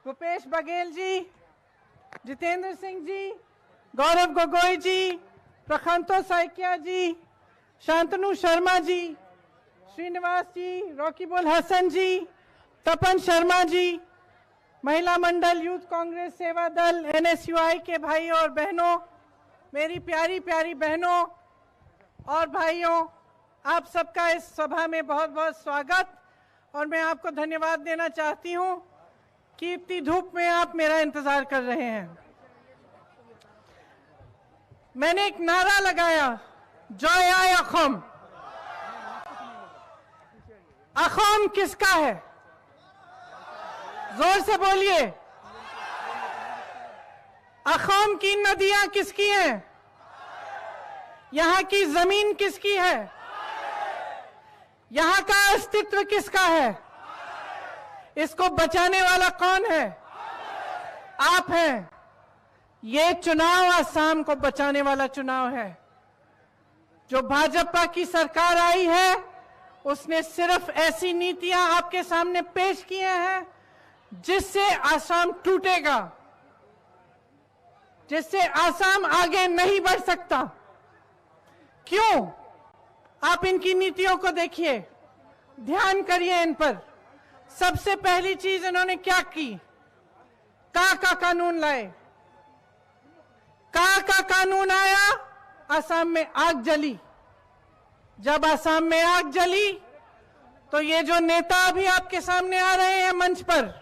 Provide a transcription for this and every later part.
भूपेश बघेल जी, जितेंद्र सिंह जी, गौरव गोगोई जी, प्रखंतो सैकिया जी, शांतनु शर्मा जी, श्रीनिवास जी, रॉकीबुल हसन जी, तपन शर्मा जी, महिला मंडल, यूथ कांग्रेस, सेवा दल, NSUI के भाइयों और बहनों, मेरी प्यारी प्यारी बहनों और भाइयों, आप सबका इस सभा में बहुत बहुत स्वागत। और मैं आपको धन्यवाद देना चाहती हूं कि इतनी धूप में आप मेरा इंतजार कर रहे हैं। मैंने एक नारा लगाया, जय आय अखोम। अखोम किसका है? जोर से बोलिए। अखोम की नदियां किसकी हैं? यहां की जमीन किसकी है? यहां का अस्तित्व किसका है? इसको बचाने वाला कौन है? आप हैं। ये चुनाव असम को बचाने वाला चुनाव है। जो भाजपा की सरकार आई है उसने सिर्फ ऐसी नीतियां आपके सामने पेश किए हैं जिससे असम टूटेगा, जिससे असम आगे नहीं बढ़ सकता। क्यों? आप इनकी नीतियों को देखिए, ध्यान करिए इन पर। सबसे पहली चीज इन्होंने क्या की? का कानून लाए। का कानून आया, असम में आग जली। जब असम में आग जली तो ये जो नेता अभी आपके सामने आ रहे हैं मंच पर,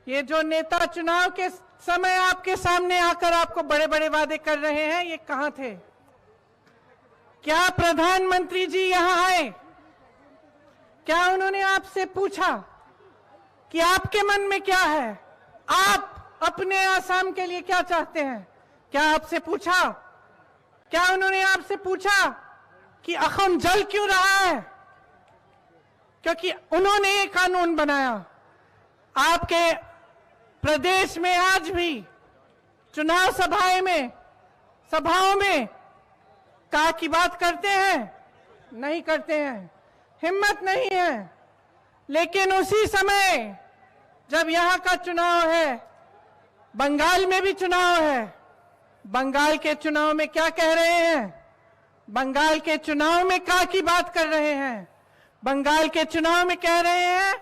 ये जो नेता चुनाव के समय आपके सामने आकर आपको बड़े बड़े वादे कर रहे हैं, ये कहां थे? क्या प्रधानमंत्री जी यहां आए? क्या उन्होंने आपसे पूछा कि आपके मन में क्या है? आप अपने असम के लिए क्या चाहते हैं? क्या आपसे पूछा? क्या उन्होंने आपसे पूछा कि अखम जल क्यों रहा है? क्योंकि उन्होंने ये कानून बनाया। आपके प्रदेश में आज भी चुनाव सभाओं में का की बात करते हैं? नहीं करते हैं, हिम्मत नहीं है। लेकिन उसी समय जब यहां का चुनाव है, बंगाल में भी चुनाव है, बंगाल के चुनाव में क्या कह रहे हैं? बंगाल के चुनाव में का की बात कर रहे हैं? बंगाल के चुनाव में कह रहे हैं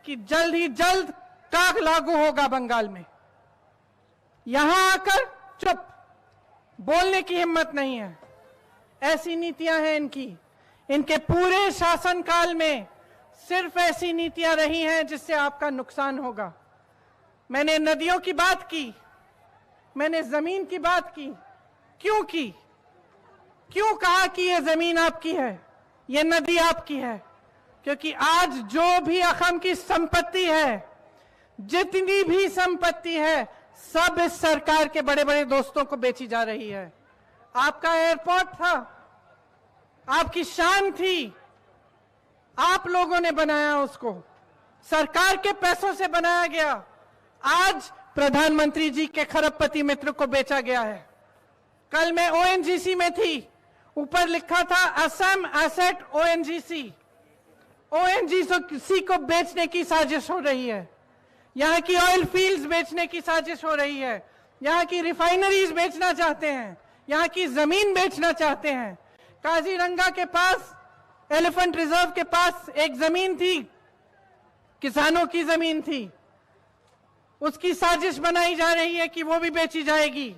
कि जल्द ही जल्द का लागू होगा बंगाल में। यहां आकर चुप, बोलने की हिम्मत नहीं है। ऐसी नीतियां हैं इनकी। इनके पूरे शासनकाल में सिर्फ ऐसी नीतियां रही हैं जिससे आपका नुकसान होगा। मैंने नदियों की बात की, मैंने जमीन की बात की। क्यों की? क्यों कहा कि ये जमीन आपकी है, ये नदी आपकी है? क्योंकि आज जो भी असम की संपत्ति है, जितनी भी संपत्ति है, सब इस सरकार के बड़े बड़े दोस्तों को बेची जा रही है। आपका एयरपोर्ट था, आपकी शान थी, आप लोगों ने बनाया उसको, सरकार के पैसों से बनाया गया। आज प्रधानमंत्री जी के खरबपति मित्र को बेचा गया है। कल मैं ONGC में थी, ऊपर लिखा था असम एसेट ONGC। ONGC को बेचने की साजिश हो रही है। यहाँ की ऑयल फील्ड्स बेचने की साजिश हो रही है। यहाँ की रिफाइनरीज बेचना चाहते हैं, यहाँ की जमीन बेचना चाहते हैं। काजीरंगा के पास, एलिफेंट रिजर्व के पास एक जमीन थी, किसानों की जमीन थी, उसकी साजिश बनाई जा रही है कि वो भी बेची जाएगी।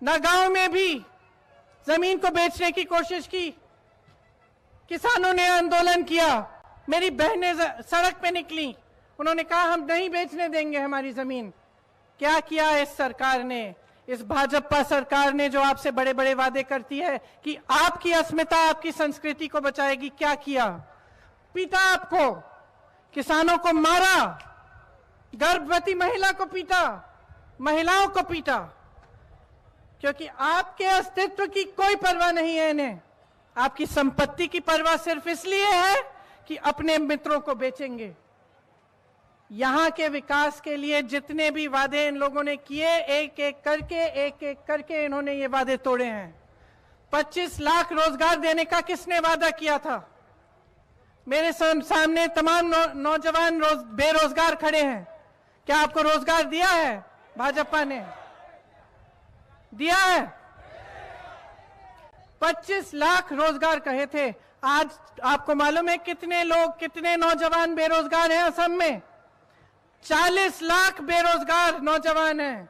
नागांव में भी जमीन को बेचने की कोशिश की, किसानों ने आंदोलन किया, मेरी बहनें सड़क पे निकली, उन्होंने कहा हम नहीं बेचने देंगे हमारी जमीन। क्या किया इस सरकार ने, इस भाजपा सरकार ने, जो आपसे बड़े बड़े वादे करती है कि आपकी अस्मिता, आपकी संस्कृति को बचाएगी? क्या किया? पीटा आपको, किसानों को मारा, गर्भवती महिला को पीटा, महिलाओं को पीटा, क्योंकि आपके अस्तित्व की कोई परवाह नहीं है इन्हें। आपकी संपत्ति की परवाह सिर्फ इसलिए है कि अपने मित्रों को बेचेंगे। यहां के विकास के लिए जितने भी वादे इन लोगों ने किए, एक एक करके इन्होंने ये वादे तोड़े हैं। 25 लाख रोजगार देने का किसने वादा किया था? मेरे सामने तमाम नौजवान बेरोजगार खड़े हैं। क्या आपको रोजगार दिया है? भाजपा ने दिया है। 25 लाख रोजगार कहे थे। आज आपको मालूम है कितने लोग, कितने नौजवान बेरोजगार हैं असम में? 40 लाख बेरोजगार नौजवान हैं।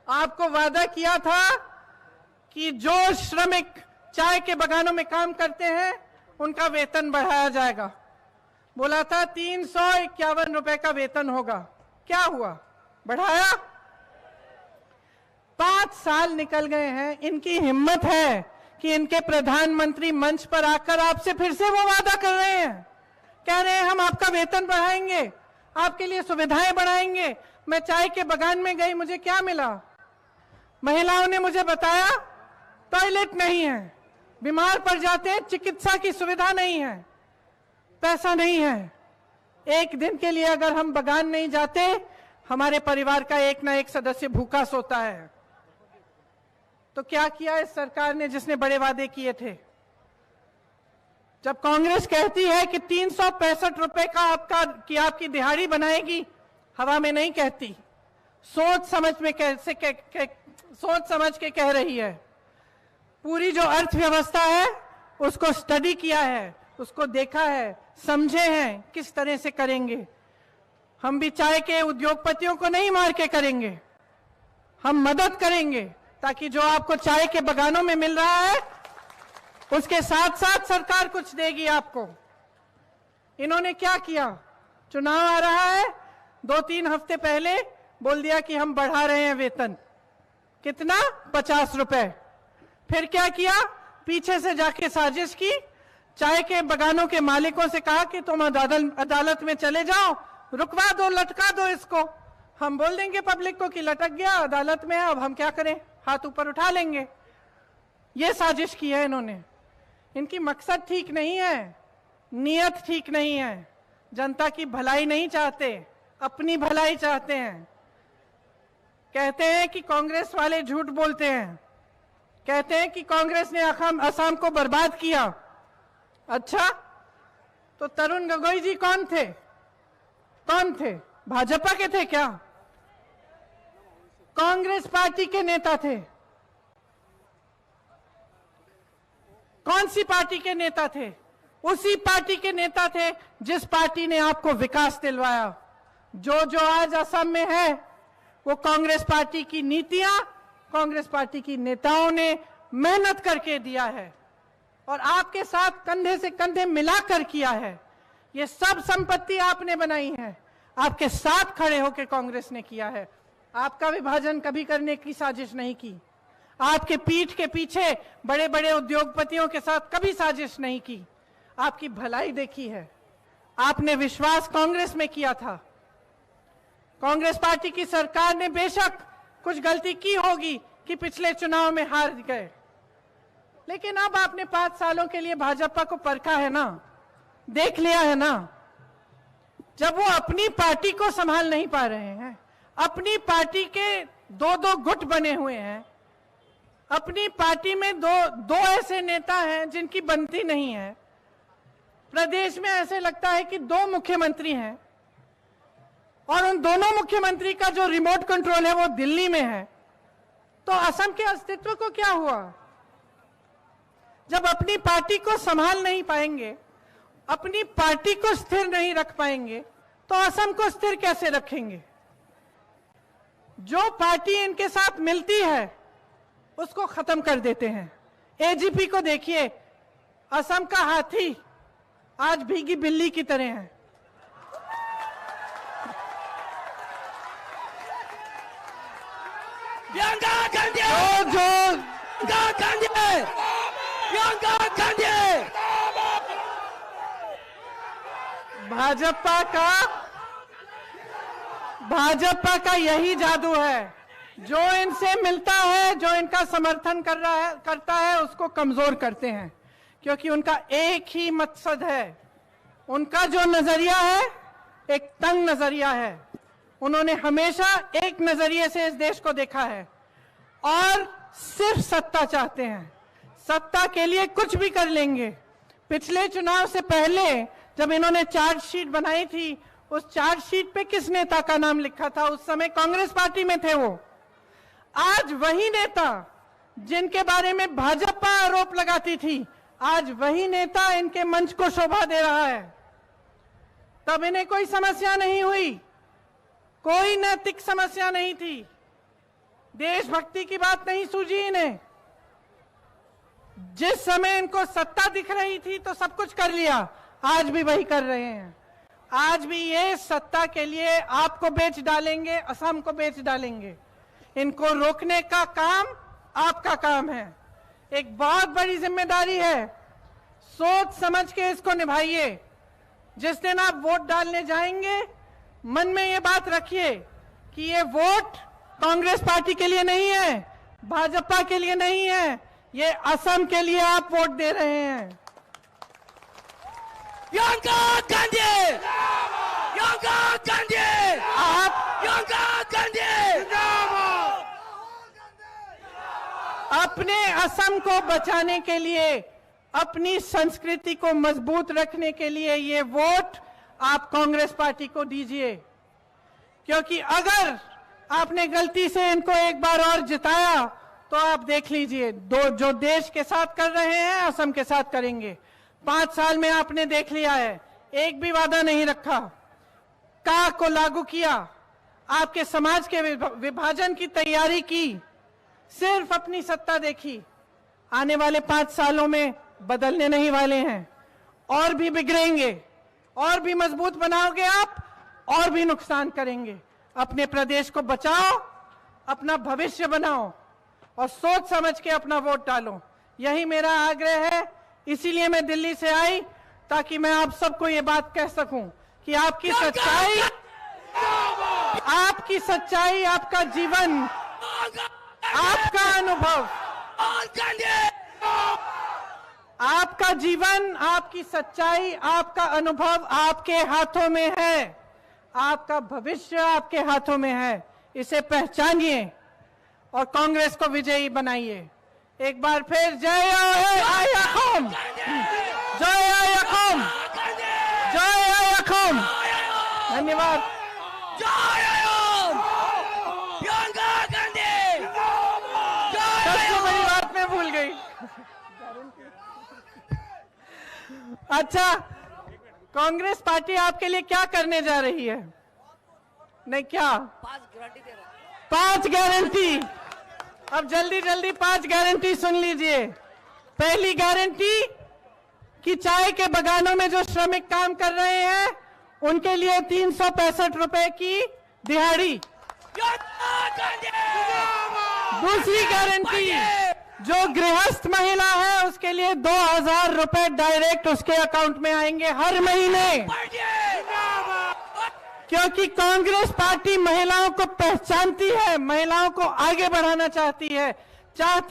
आपको वादा किया था कि जो श्रमिक चाय के बागानों में काम करते हैं उनका वेतन बढ़ाया जाएगा। बोला था 351 रुपए का वेतन होगा। क्या हुआ? बढ़ाया? 5 साल निकल गए हैं। इनकी हिम्मत है कि इनके प्रधानमंत्री मंच पर आकर आपसे फिर से वो वादा कर रहे हैं, कह रहे हैं हम आपका वेतन बढ़ाएंगे, आपके लिए सुविधाएं बढ़ाएंगे। मैं चाय के बागान में गई, मुझे क्या मिला? महिलाओं ने मुझे बताया टॉयलेट नहीं है, बीमार पड़ जाते हैं, चिकित्सा की सुविधा नहीं है, पैसा नहीं है। एक दिन के लिए अगर हम बागान नहीं जाते, हमारे परिवार का एक ना एक सदस्य भूखा सोता है। तो क्या किया इस सरकार ने जिसने बड़े वादे किए थे? जब कांग्रेस कहती है कि 365 रुपए का आपकी दिहाड़ी बनाएगी, हवा में नहीं कहती, सोच समझ के कह रही है। पूरी जो अर्थव्यवस्था है उसको स्टडी किया है, उसको देखा है, समझे हैं किस तरह से करेंगे। हम भी चाय के उद्योगपतियों को नहीं मार के करेंगे, हम मदद करेंगे ताकि जो आपको चाय के बागानों में मिल रहा है उसके साथ साथ सरकार कुछ देगी आपको। इन्होंने क्या किया? चुनाव आ रहा है, 2-3 हफ्ते पहले बोल दिया कि हम बढ़ा रहे हैं वेतन। कितना? 50 रुपए। फिर क्या किया? पीछे से जाके साजिश की, चाय के बागानों के मालिकों से कहा कि तुम अदालत में चले जाओ, रुकवा दो, लटका दो इसको। हम बोल देंगे पब्लिक को कि लटक गया, अदालत में है, अब हम क्या करें, हाथ ऊपर उठा लेंगे। ये साजिश की है इन्होंने। इनकी मकसद ठीक नहीं है, नीयत ठीक नहीं है। जनता की भलाई नहीं चाहते, अपनी भलाई चाहते हैं। कहते हैं कि कांग्रेस वाले झूठ बोलते हैं, कहते हैं कि कांग्रेस ने असम को बर्बाद किया। अच्छा, तो तरुण गोगोई जी कौन थे? कौन थे? भाजपा के थे क्या? कांग्रेस पार्टी के नेता थे। कौन सी पार्टी के नेता थे? उसी पार्टी के नेता थे जिस पार्टी ने आपको विकास दिलवाया। जो आज असम में है वो कांग्रेस पार्टी की नीतियां, कांग्रेस पार्टी की नेताओं ने मेहनत करके दिया है और आपके साथ कंधे से कंधे मिलाकर किया है। ये सब संपत्ति आपने बनाई है, आपके साथ खड़े होकर कांग्रेस ने किया है। आपका विभाजन कभी करने की साजिश नहीं की, आपके पीठ के पीछे बड़े बड़े उद्योगपतियों के साथ कभी साजिश नहीं की, आपकी भलाई देखी है। आपने विश्वास कांग्रेस में किया था। कांग्रेस पार्टी की सरकार ने बेशक कुछ गलती की होगी कि पिछले चुनाव में हार गए, लेकिन अब आपने 5 सालों के लिए भाजपा को परखा है ना, देख लिया है ना। जब वो अपनी पार्टी को संभाल नहीं पा रहे हैं, अपनी पार्टी के 2-2 गुट बने हुए हैं, अपनी पार्टी में दो ऐसे नेता हैं जिनकी बनती नहीं है, प्रदेश में ऐसे लगता है कि 2 मुख्यमंत्री हैं और उन दोनों मुख्यमंत्री का जो रिमोट कंट्रोल है वो दिल्ली में है, तो असम के अस्तित्व को क्या हुआ? जब अपनी पार्टी को संभाल नहीं पाएंगे, अपनी पार्टी को स्थिर नहीं रख पाएंगे, तो असम को स्थिर कैसे रखेंगे? जो पार्टी इनके साथ मिलती है उसको खत्म कर देते हैं। एजीपी को देखिए, असम का हाथी आज भीगी बिल्ली की तरह है। भाजपा का यही जादू है, जो इनसे मिलता है, जो इनका समर्थन करता है उसको कमजोर करते हैं, क्योंकि उनका एक ही मकसद है। उनका जो नजरिया है एक तंग नजरिया है। उन्होंने हमेशा एक नजरिए से इस देश को देखा है और सिर्फ सत्ता चाहते हैं। सत्ता के लिए कुछ भी कर लेंगे, पिछले चुनाव से पहले जब इन्होंने चार्जशीट बनाई थी, उस चार्जशीट पे किस नेता का नाम लिखा था? उस समय कांग्रेस पार्टी में थे वो। आज वही नेता जिनके बारे में भाजपा आरोप लगाती थी, आज वही नेता इनके मंच को शोभा दे रहा है। तब इन्हें कोई समस्या नहीं हुई, कोई नैतिक समस्या नहीं थी, देशभक्ति की बात नहीं सूझी इन्हें। जिस समय इनको सत्ता दिख रही थी तो सब कुछ कर लिया, आज भी वही कर रहे हैं। आज भी ये सत्ता के लिए आपको बेच डालेंगे, असम को बेच डालेंगे। इनको रोकने का काम आपका काम है। एक बहुत बड़ी जिम्मेदारी है, सोच समझ के इसको निभाइए। जिस दिन आप वोट डालने जाएंगे, मन में ये बात रखिए कि ये वोट कांग्रेस पार्टी के लिए नहीं है, भाजपा के लिए नहीं है, ये असम के लिए आप वोट दे रहे हैं। प्रियंका गांधी, प्रियंका गांधी, आप प्रियंका गांधी, अपने असम को बचाने के लिए, अपनी संस्कृति को मजबूत रखने के लिए ये वोट आप कांग्रेस पार्टी को दीजिए। क्योंकि अगर आपने गलती से इनको एक बार और जिताया तो आप देख लीजिए, जो देश के साथ कर रहे हैं असम के साथ करेंगे। 5 साल में आपने देख लिया है, एक भी वादा नहीं रखा, का को लागू किया, आपके समाज के विभाजन की तैयारी की, सिर्फ अपनी सत्ता देखी। आने वाले 5 सालों में बदलने नहीं वाले हैं, और भी बिगड़ेंगे, और भी मजबूत बनाओगे आप, और भी नुकसान करेंगे। अपने प्रदेश को बचाओ, अपना भविष्य बनाओ और सोच समझ के अपना वोट डालो। यही मेरा आग्रह है। इसीलिए मैं दिल्ली से आई, ताकि मैं आप सबको ये बात कह सकूं कि आपकी सच्चाई, आपका जीवन, आपका अनुभव, आपका जीवन, आपकी सच्चाई, आपका अनुभव आपके हाथों में है। आपका भविष्य आपके हाथों में है। इसे पहचानिए और कांग्रेस को विजयी बनाइए। एक बार फिर जय असम, जय असम, जय असम। धन्यवाद। सबसे बड़ी बात मैं भूल गई। अच्छा, कांग्रेस पार्टी आपके लिए क्या करने जा रही है? नहीं, क्या 5 गारंटी। अब जल्दी जल्दी 5 गारंटी सुन लीजिए। पहली गारंटी कि चाय के बगानों में जो श्रमिक काम कर रहे हैं उनके लिए 365 रुपए की दिहाड़ी। दूसरी गारंटी, जो गृहस्थ महिला है उसके लिए 2000 रुपए डायरेक्ट उसके अकाउंट में आएंगे हर महीने। क्योंकि कांग्रेस पार्टी महिलाओं को पहचानती है, महिलाओं को आगे बढ़ाना चाहती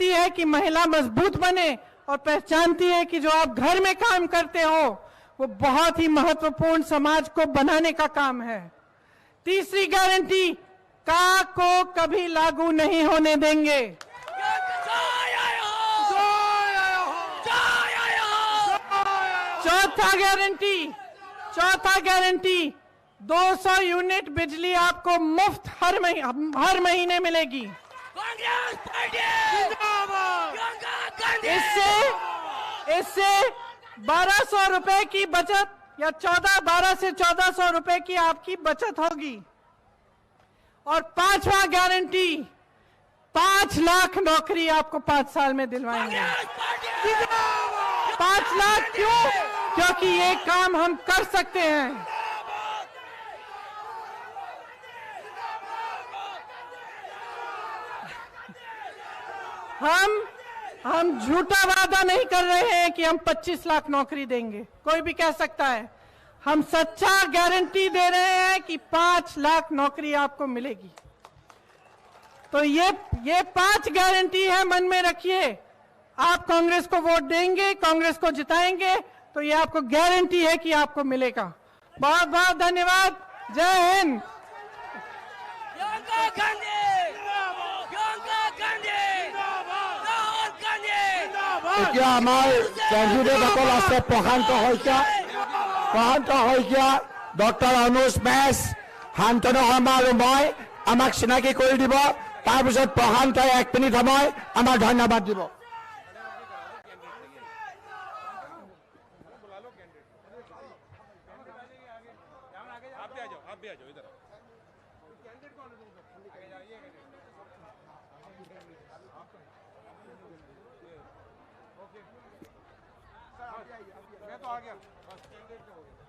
है कि महिला मजबूत बने, और पहचानती है कि जो आप घर में काम करते हो वो बहुत ही महत्वपूर्ण समाज को बनाने का काम है। तीसरी गारंटी, का को कभी लागू नहीं होने देंगे। चौथा गारंटी 200 यूनिट बिजली आपको मुफ्त हर महीने मिलेगी। इससे 1200 रुपए की बचत, या 12 से 1400 रुपए की आपकी बचत होगी। और 5वां गारंटी, 5 लाख नौकरी आपको 5 साल में दिलवाएंगे। 5 लाख क्यों? क्योंकि ये काम हम कर सकते हैं। हम झूठा वादा नहीं कर रहे हैं कि हम 25 लाख नौकरी देंगे। कोई भी कह सकता है। हम सच्चा गारंटी दे रहे हैं कि 5 लाख नौकरी आपको मिलेगी। तो ये 5 गारंटी है, मन में रखिए। आप कांग्रेस को वोट देंगे, कांग्रेस को जिताएंगे, तो ये आपको गारंटी है कि आपको मिलेगा। बहुत बहुत धन्यवाद। जय हिंद। এতিয়া আমাৰ কেণ্ডিডেটসকল আছে প্ৰশান্ত শইকীয়া, ডক্টৰ অনুজ মেছ, শান্তনু শৰ্মা আৰু মই। আমাক চিনাকি কৰি দিব, তাৰপিছত প্ৰশান্তই 1 মিনিট সময় আমাৰ ধন্যবাদ দিব। आप भी आ जाओ इधर। मैं तो आ गया बस कैंडिडेट हो गया।